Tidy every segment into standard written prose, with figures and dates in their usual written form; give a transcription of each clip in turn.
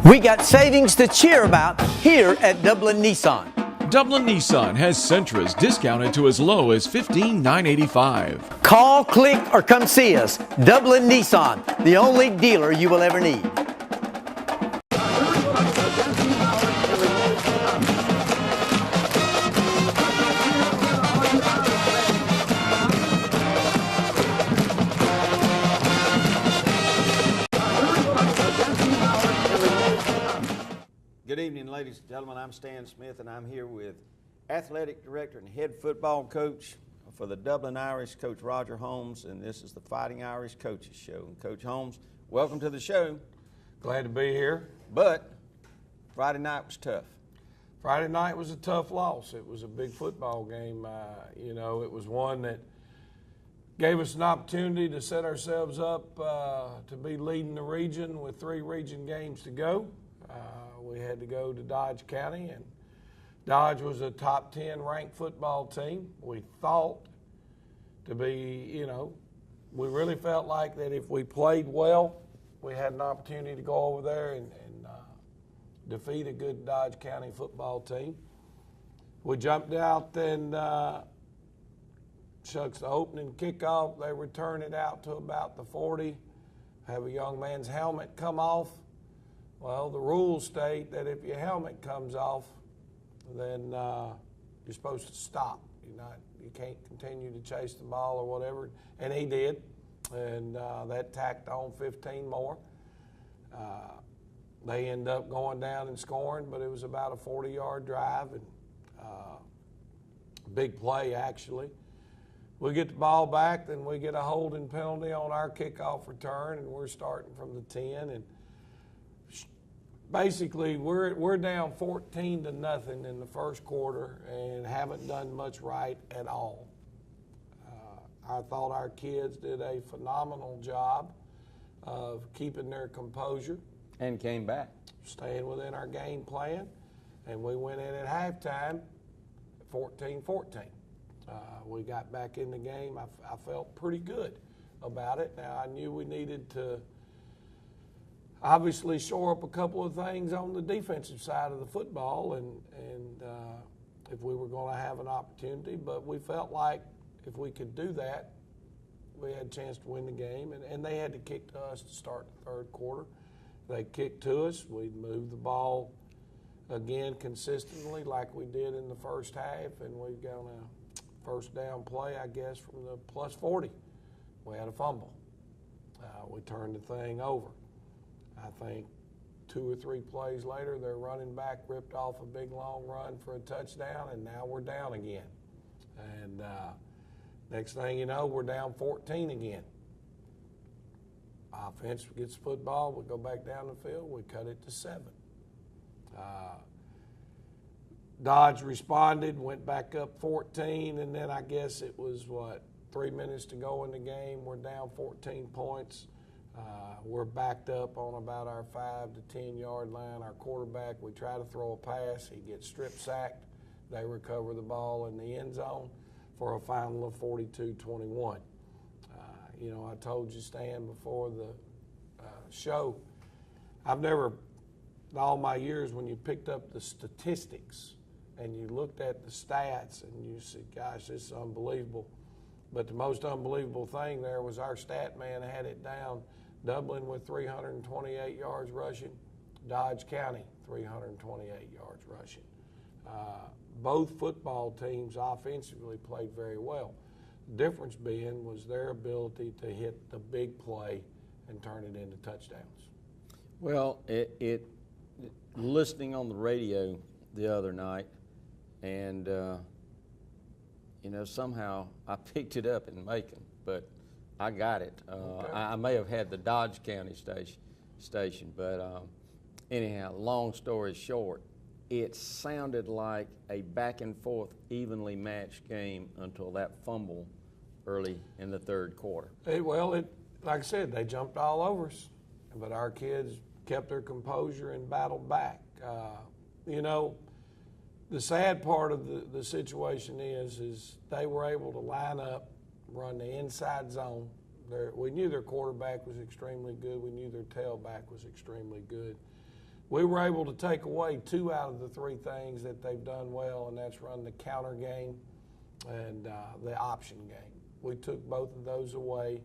We got savings to cheer about here at Dublin Nissan. Dublin Nissan has Sentras discounted to as low as $15,985. Call, click, or come see us. Dublin Nissan, the only dealer you will ever need. Good evening, ladies and gentlemen. I'm Stan Smith, and I'm here with Athletic Director and Head Football Coach for the Dublin Irish, Coach Roger Holmes, and this is the Fighting Irish Coaches Show. And Coach Holmes, welcome to the show. Glad to be here. But Friday night was tough. Friday night was a tough loss. It was a big football game. It was one that gave us an opportunity to set ourselves up to be leading the region with 3 region games to go. We had to go to Dodge County, and Dodge was a top 10 ranked football team. We thought to be, we really felt like that if we played well, we had an opportunity to go over there and defeat a good Dodge County football team. We jumped out and shucks the opening kickoff. They return it out to about the 40, have a young man's helmet come off. Well, the rules state that if your helmet comes off, then you're supposed to stop. You can't continue to chase the ball or whatever. And he did, and that tacked on 15 more. They end up going down and scoring, but it was about a 40-yard drive and big play actually. We get the ball back, then we get a holding penalty on our kickoff return, and we're starting from the 10. And basically, we're down 14-0 in the first quarter and haven't done much right at all. I thought our kids did a phenomenal job of keeping their composure. And came back. Staying within our game plan. And we went in at halftime 14-14. We got back in the game. I felt pretty good about it. Now, I knew we needed to obviously shore up a couple of things on the defensive side of the football and if we were going to have an opportunity, but we felt like if we could do that, we had a chance to win the game, and they had to kick to us to start the third quarter. They kicked to us. We'd move the ball again consistently like we did in the first half, and we got a first down play, I guess, from the plus 40. We had a fumble. We turned the thing over. I think 2 or 3 plays later, their running back ripped off a big long run for a touchdown, and now we're down again. And next thing you know, we're down 14 again. Offense gets the football, we go back down the field, we cut it to 7. Dodge responded, went back up 14, and then I guess it was, 3 minutes to go in the game. We're down 14 points. We're backed up on about our 5 to 10 yard line. Our quarterback, we try to throw a pass. He gets strip sacked. They recover the ball in the end zone for a final of 42-21. I told you, Stan, before the show, I've never, in all my years, when you picked up the statistics and you looked at the stats and you said, gosh, this is unbelievable. But the most unbelievable thing there was our stat man had it down. Dublin with 328 yards rushing, Dodge County 328 yards rushing. Both football teams offensively played very well. The difference being was their ability to hit the big play and turn it into touchdowns. Well, listening on the radio the other night, and somehow I picked it up in Macon, but I got it. Okay. I may have had the Dodge County station, but anyhow, long story short, it sounded like a back and forth, evenly matched game until that fumble early in the third quarter. Like I said, they jumped all over us, but our kids kept their composure and battled back. The sad part of the situation is they were able to line up, run the inside zone. We knew their quarterback was extremely good. We knew their tailback was extremely good. we were able to take away 2 out of the 3 things that they've done well, and that's run the counter game and the option game. We took both of those away.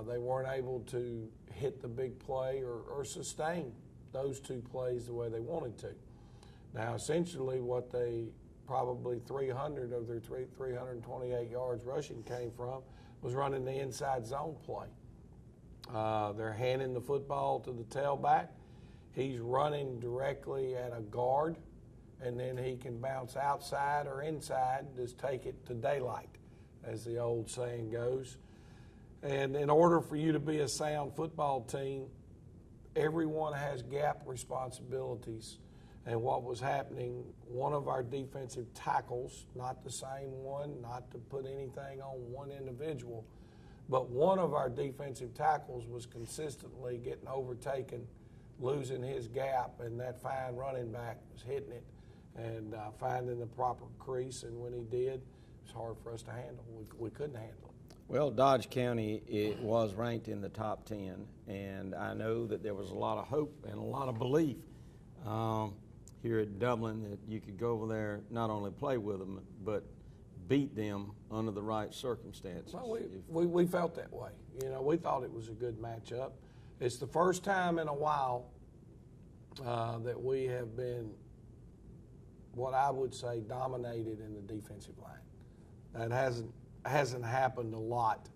They weren't able to hit the big play or sustain those 2 plays the way they wanted to. Now, essentially, what they probably 300 of their 328 yards rushing came from was running the inside zone play. They're handing the football to the tailback. He's running directly at a guard, and then he can bounce outside or inside, just take it to daylight, as the old saying goes. And in order for you to be a sound football team, everyone has gap responsibilities. And what was happening, one of our defensive tackles, not the same one, not to put anything on one individual, but one of our defensive tackles was consistently getting overtaken, losing his gap, and that fine running back was hitting it and finding the proper crease. And when he did, it was hard for us to handle. We couldn't handle it. Well, Dodge County, it was ranked in the top 10, and I know that there was a lot of hope and a lot of belief here at Dublin that you could go over there, not only play with them, but beat them under the right circumstances. Well, we felt that way. You know, we thought it was a good matchup. It's the first time in a while that we have been, what I would say, dominated in the defensive line. That hasn't happened a lot,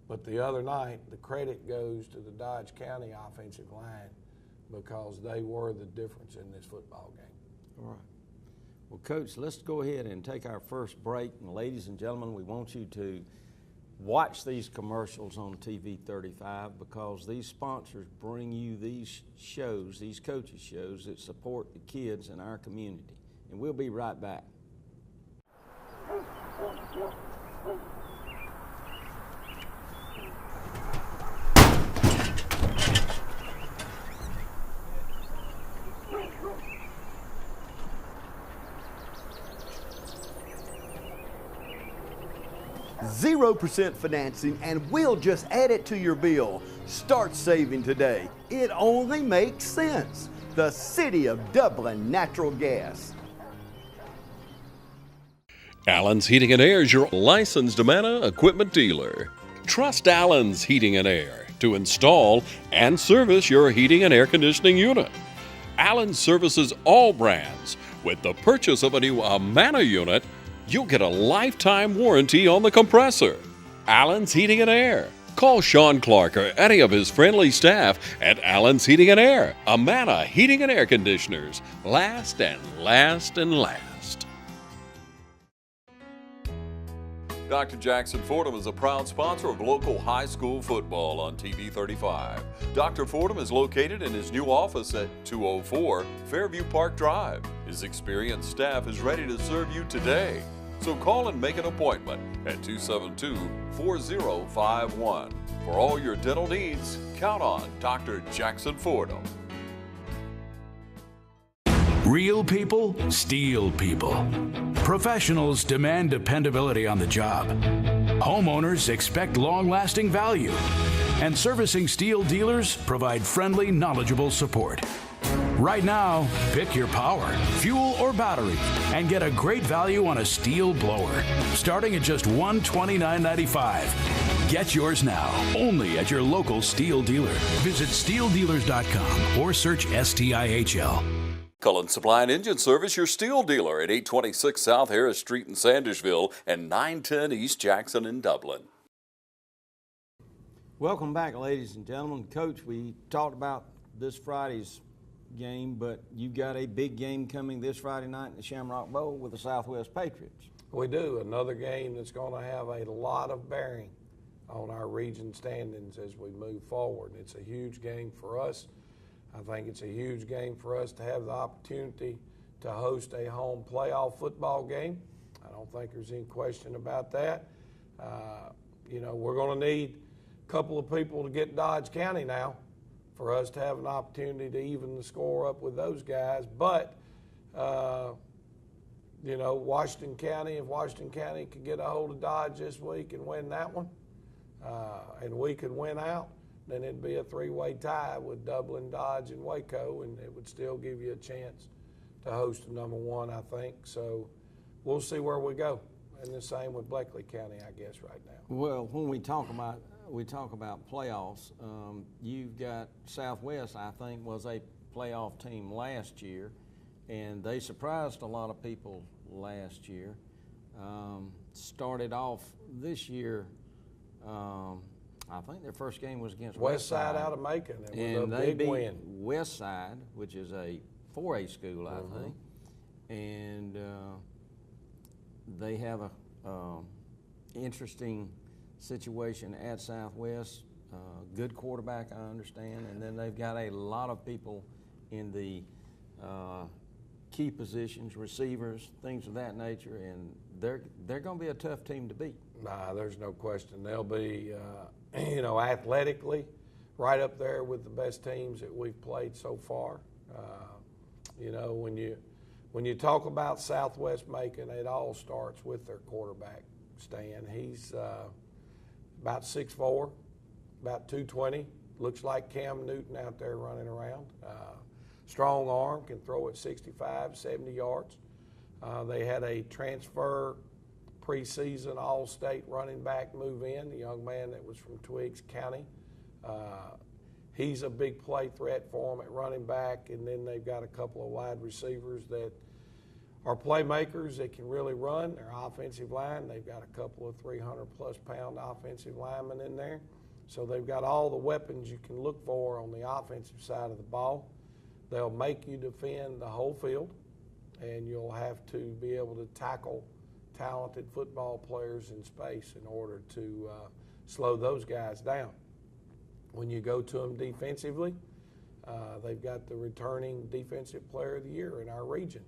but the other night the credit goes to the Dodge County offensive line because they were the difference in this football game. All right. Well, Coach, let's go ahead and take our first break. And ladies and gentlemen, we want you to watch these commercials on TV 35 because these sponsors bring you these shows, these coaches shows that support the kids in our community. And we'll be right back. 0% financing, and we'll just add it to your bill. Start saving today. It only makes sense. The City of Dublin Natural Gas. Allen's Heating and Air is your licensed Amana equipment dealer. Trust Allen's Heating and Air to install and service your heating and air conditioning unit. Allen services all brands. With the purchase of a new Amana unit, you'll get a lifetime warranty on the compressor. Allen's Heating and Air. Call Sean Clark or any of his friendly staff at Allen's Heating and Air. Amana Heating and Air Conditioners. Last and last and last. Dr. Jackson Fordham is a proud sponsor of local high school football on TV 35. Dr. Fordham is located in his new office at 204 Fairview Park Drive. His experienced staff is ready to serve you today. So call and make an appointment at 272-4051. For all your dental needs, count on Dr. Jackson Fordham. Real people, steel people. Professionals demand dependability on the job. Homeowners expect long-lasting value. And servicing steel dealers provide friendly, knowledgeable support. Right now, pick your power, fuel, or battery, and get a great value on a steel blower, starting at just $129.95. Get yours now, only at your local steel dealer. Visit steeldealers.com or search STIHL. Cullen Supply and Engine Service, your steel dealer at 826 South Harris Street in Sandersville and 910 East Jackson in Dublin. Welcome back, ladies and gentlemen. Coach, we talked about this Friday's game, but you've got a big game coming this Friday night in the Shamrock Bowl with the Southwest Patriots. We do. Another game that's going to have a lot of bearing on our region standings as we move forward. It's a huge game for us. I think it's a huge game for us to have the opportunity to host a home playoff football game. I don't think there's any question about that. We're going to need a couple of people to get Dodge County now for us to have an opportunity to even the score up with those guys. But, Washington County, if Washington County could get a hold of Dodge this week and win that one, and we could win out, then it'd be a three-way tie with Dublin, Dodge, and Waco, and it would still give you a chance to host a number one, I think. So we'll see where we go. And the same with Bleckley County, I guess, right now. Well, when we talk about playoffs, you've got Southwest, I think, was a playoff team last year, and they surprised a lot of people last year. Started off this year, I think their first game was against Westside out of Macon. It was a they big beat win. Westside, which is a 4A school, I think, and they have a interesting situation at Southwest. Good quarterback, I understand, and then they've got a lot of people in the key positions, receivers, things of that nature, and they're going to be a tough team to beat. Nah, there's no question. They'll be, athletically right up there with the best teams that we've played so far. When you talk about Southwest Macon, it all starts with their quarterback, Stan. He's about 6'4", about 220. Looks like Cam Newton out there running around. Strong arm, can throw it 65, 70 yards. They had a transfer preseason all-state running back move in, the young man that was from Twiggs County. He's a big play threat for them at running back, and then they've got a couple of wide receivers that are playmakers that can really run. Their offensive line, they've got a couple of 300-plus pound offensive linemen in there. So they've got all the weapons you can look for on the offensive side of the ball. They'll make you defend the whole field, and you'll have to be able to tackle talented football players in space in order to slow those guys down. When you go to them defensively, they've got the returning Defensive Player of the Year in our region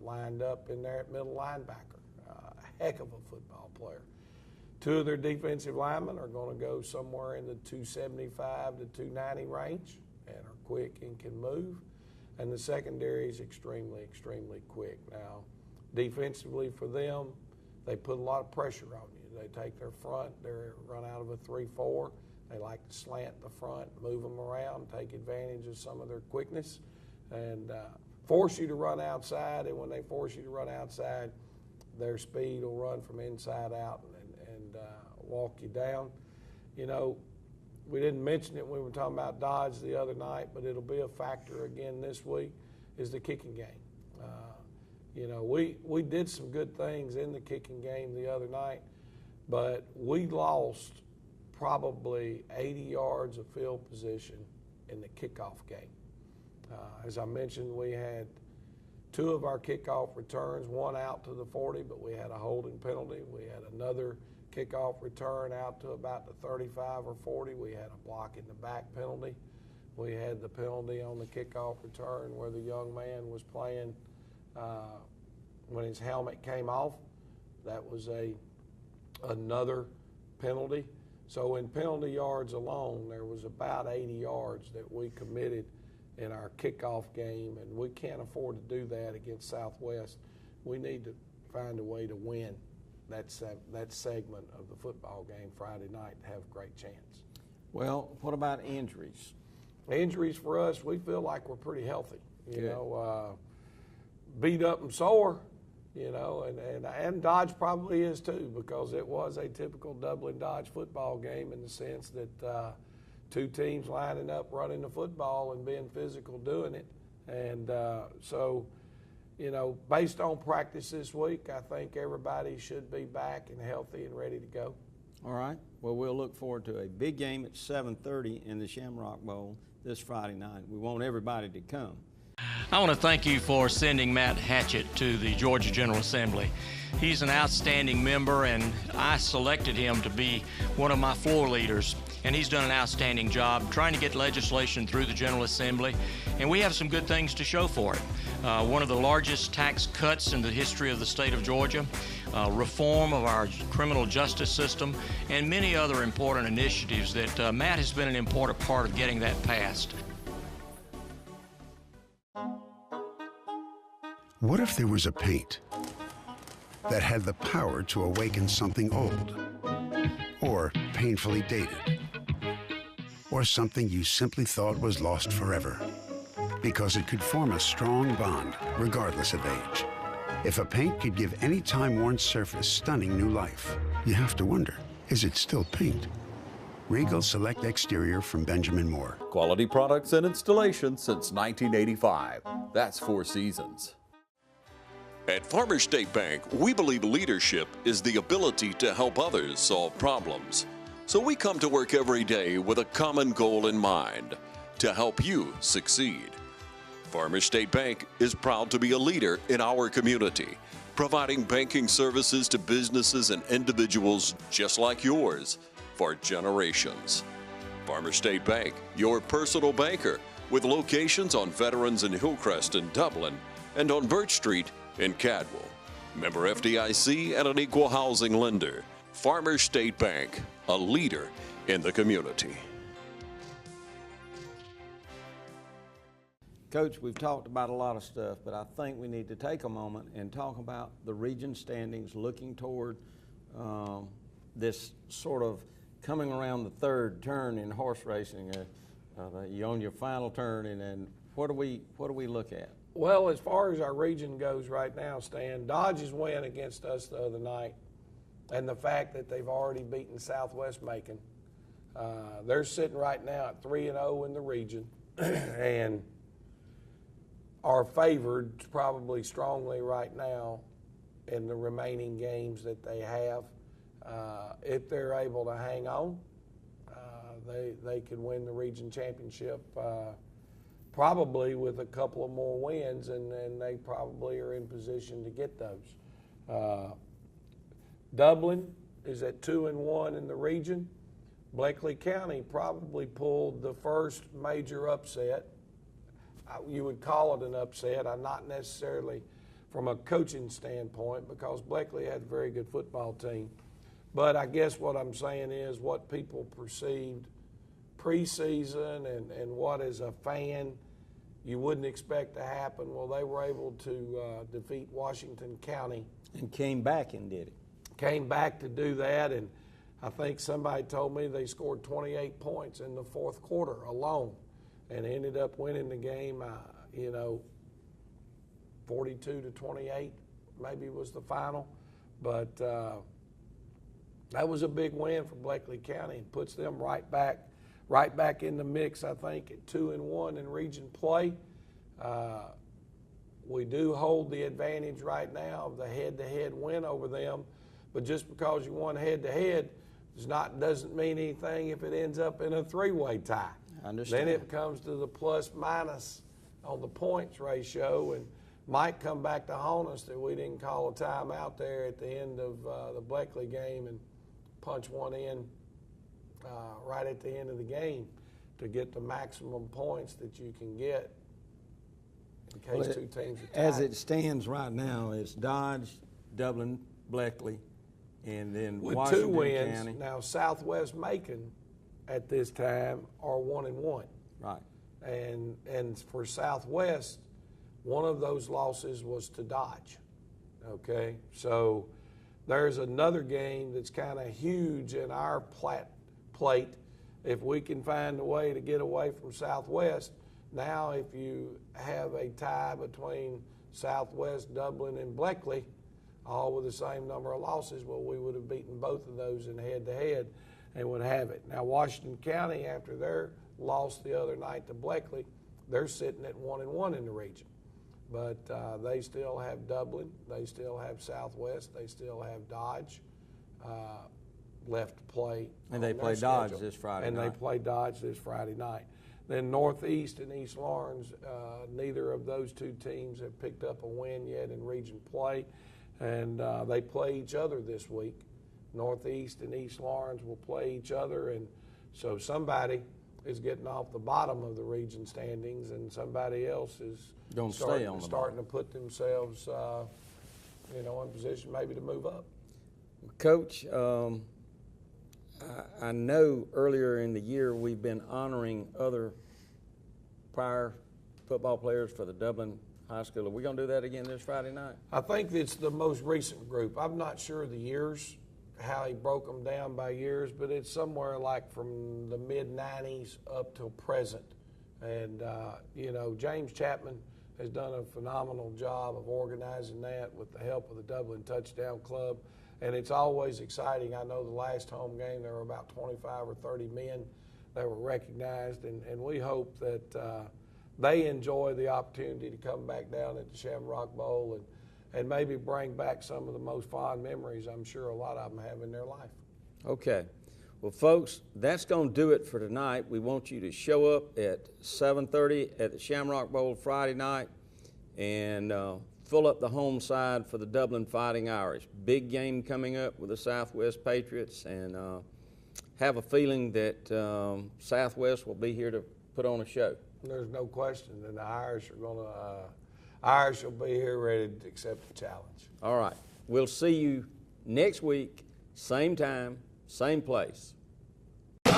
lined up in there at middle linebacker, a heck of a football player. Two of their defensive linemen are going to go somewhere in the 275 to 290 range and are quick and can move. And the secondary is extremely, extremely quick. Now, defensively for them, they put a lot of pressure on you. They take their front, they run out of a 3-4. They like to slant the front, move them around, take advantage of some of their quickness, and force you to run outside. And when they force you to run outside, their speed will run from inside out and walk you down. You know, we didn't mention it when we were talking about Dodge the other night, but it'll be a factor again this week, is the kicking game. We did some good things in the kicking game the other night, but we lost probably 80 yards of field position in the kickoff game. As I mentioned, we had two of our kickoff returns, one out to the 40, but we had a holding penalty. We had another kickoff return out to about the 35 or 40. We had a block in the back penalty. We had the penalty on the kickoff return where the young man was playing when his helmet came off. That was another penalty. So in penalty yards alone, there was about 80 yards that we committed in our kickoff game, and we can't afford to do that against Southwest. We need to find a way to win that segment of the football game Friday night to have a great chance. Well, what about injuries? Injuries for us, we feel like we're pretty healthy. Beat up and sore, and Dodge probably is too, because it was a typical Dublin Dodge football game in the sense that two teams lining up, running the football and being physical doing it. And so, based on practice this week, I think everybody should be back and healthy and ready to go. All right. Well, we'll look forward to a big game at 7:30 in the Shamrock Bowl this Friday night. We want everybody to come. I want to thank you for sending Matt Hatchett to the Georgia General Assembly. He's an outstanding member, and I selected him to be one of my floor leaders. And he's done an outstanding job trying to get legislation through the General Assembly, and we have some good things to show for it. One of the largest tax cuts in the history of the state of Georgia, reform of our criminal justice system, and many other important initiatives that Matt has been an important part of getting that passed. What if there was a paint that had the power to awaken something old or painfully dated? or something you simply thought was lost forever. Because it could form a strong bond, regardless of age. If a paint could give any time-worn surface stunning new life, you have to wonder, is it still paint? Regal Select Exterior from Benjamin Moore. Quality products and installation since 1985. That's 4 Seasons. At Farmers State Bank, we believe leadership is the ability to help others solve problems. So we come to work every day with a common goal in mind, to help you succeed. Farmers State Bank is proud to be a leader in our community, providing banking services to businesses and individuals just like yours for generations. Farmers State Bank, your personal banker, with locations on Veterans and Hillcrest in Dublin and on Birch Street in Cadwell. Member FDIC and an equal housing lender. Farmers State Bank, a leader in the community. Coach, we've talked about a lot of stuff, but I think we need to take a moment and talk about the region standings, looking toward this sort of coming around the third turn in horse racing. You're on your final turn, and what do we look at? Well, as far as our region goes right now, Stan, Dodge's win against us the other night, and the fact that they've already beaten Southwest Macon. They're sitting right now at 3-0 in the region, and are favored probably strongly right now in the remaining games that they have. If they're able to hang on, they could win the region championship probably with a couple of more wins, and they probably are in position to get those. Dublin is at 2-1 in the region. Bleckley County probably pulled the first major upset. You would call it an upset. I'm not necessarily from a coaching standpoint, because Bleckley had a very good football team. But I guess what I'm saying is what people perceived preseason and what as a fan you wouldn't expect to happen. Well, they were able to defeat Washington County. And came back and did it. Came back to do that, and I think somebody told me they scored 28 points in the fourth quarter alone, and ended up winning the game, 42-28 maybe was the final. But that was a big win for Bleckley County, and puts them right back in the mix, I think, at 2-1 in region play. We do hold the advantage right now of the head-to-head win over them, but just because you won head-to-head doesn't mean anything if it ends up in a three-way tie. I understand. Then it comes to the plus-minus on the points ratio, and might come back to haunt us that we didn't call a timeout there at the end of the Bleckley game and punch one in right at the end of the game to get the maximum points that you can get in case two teams are tied. As it stands right now, it's Dodge, Dublin, Bleckley, and then with Washington 2 wins. County. Now Southwest Macon at this time are 1-1. Right. And for Southwest, one of those losses was to Dodge. Okay, so there's another game that's kind of huge in our plate. If we can find a way to get away from Southwest, now if you have a tie between Southwest, Dublin, and Bleckley, all with the same number of losses, well, we would have beaten both of those in head-to-head and would have it. Now, Washington County, after their loss the other night to Bleckley, they're sitting at 1-1 in the region. But they still have Dublin, they still have Southwest, they still have Dodge left to play. And they play Dodge this Friday night. And they play Dodge this Friday night. Then Northeast and East Lawrence, neither of those two teams have picked up a win yet in region play. And they play each other this week. Northeast and East Lawrence will play each other, and so somebody is getting off the bottom of the region standings, and somebody else is starting to put themselves, in position maybe to move up. Coach, I know earlier in the year we've been honoring other prior football players for the Dublin High School. Are we going to do that again this Friday night? I think it's the most recent group. I'm not sure of the years. how he broke them down by years, but it's somewhere like from the mid-90s up till present. And, you know, James Chapman has done a phenomenal job of organizing that with the help of the Dublin Touchdown Club. And it's always exciting. I know the last home game there were about 25 or 30 men that were recognized, and we hope that they enjoy the opportunity to come back down at the Shamrock Bowl and maybe bring back some of the most fond memories I'm sure a lot of them have in their life. Okay. Well, folks, that's going to do it for tonight. We want you to show up at 7:30 at the Shamrock Bowl Friday night and fill up the home side for the Dublin Fighting Irish. Big game coming up with the Southwest Patriots, and have a feeling that Southwest will be here to put on a show. There's no question that the Irish are going to, Irish will be here ready to accept the challenge. All right. We'll see you next week, same time, same place. A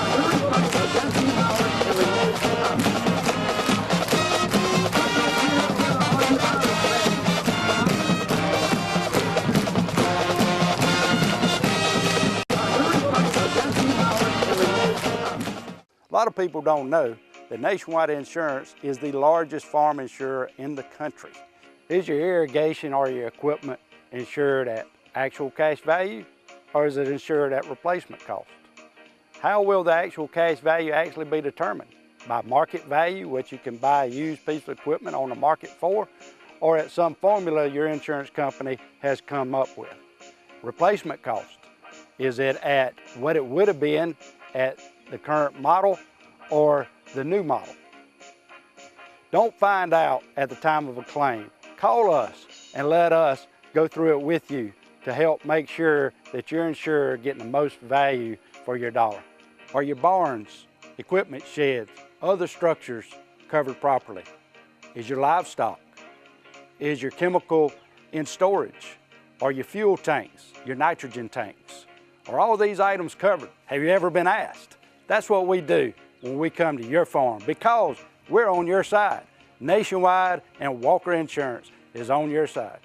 lot of people don't know that Nationwide Insurance is the largest farm insurer in the country. Is your irrigation or your equipment insured at actual cash value, or is it insured at replacement cost? How will the actual cash value actually be determined? By market value, which you can buy a used piece of equipment on the market for, or at some formula your insurance company has come up with? Replacement cost, is it at what it would have been at the current model or the new model? Don't find out at the time of a claim. Call us and let us go through it with you to help make sure that you're insured getting the most value for your dollar. Are your barns, equipment sheds, other structures covered properly? Is your livestock? Is your chemical in storage? Are your fuel tanks, your nitrogen tanks? Are all these items covered? Have you ever been asked? That's what we do when we come to your farm, because we're on your side. Nationwide and Walker Insurance is on your side.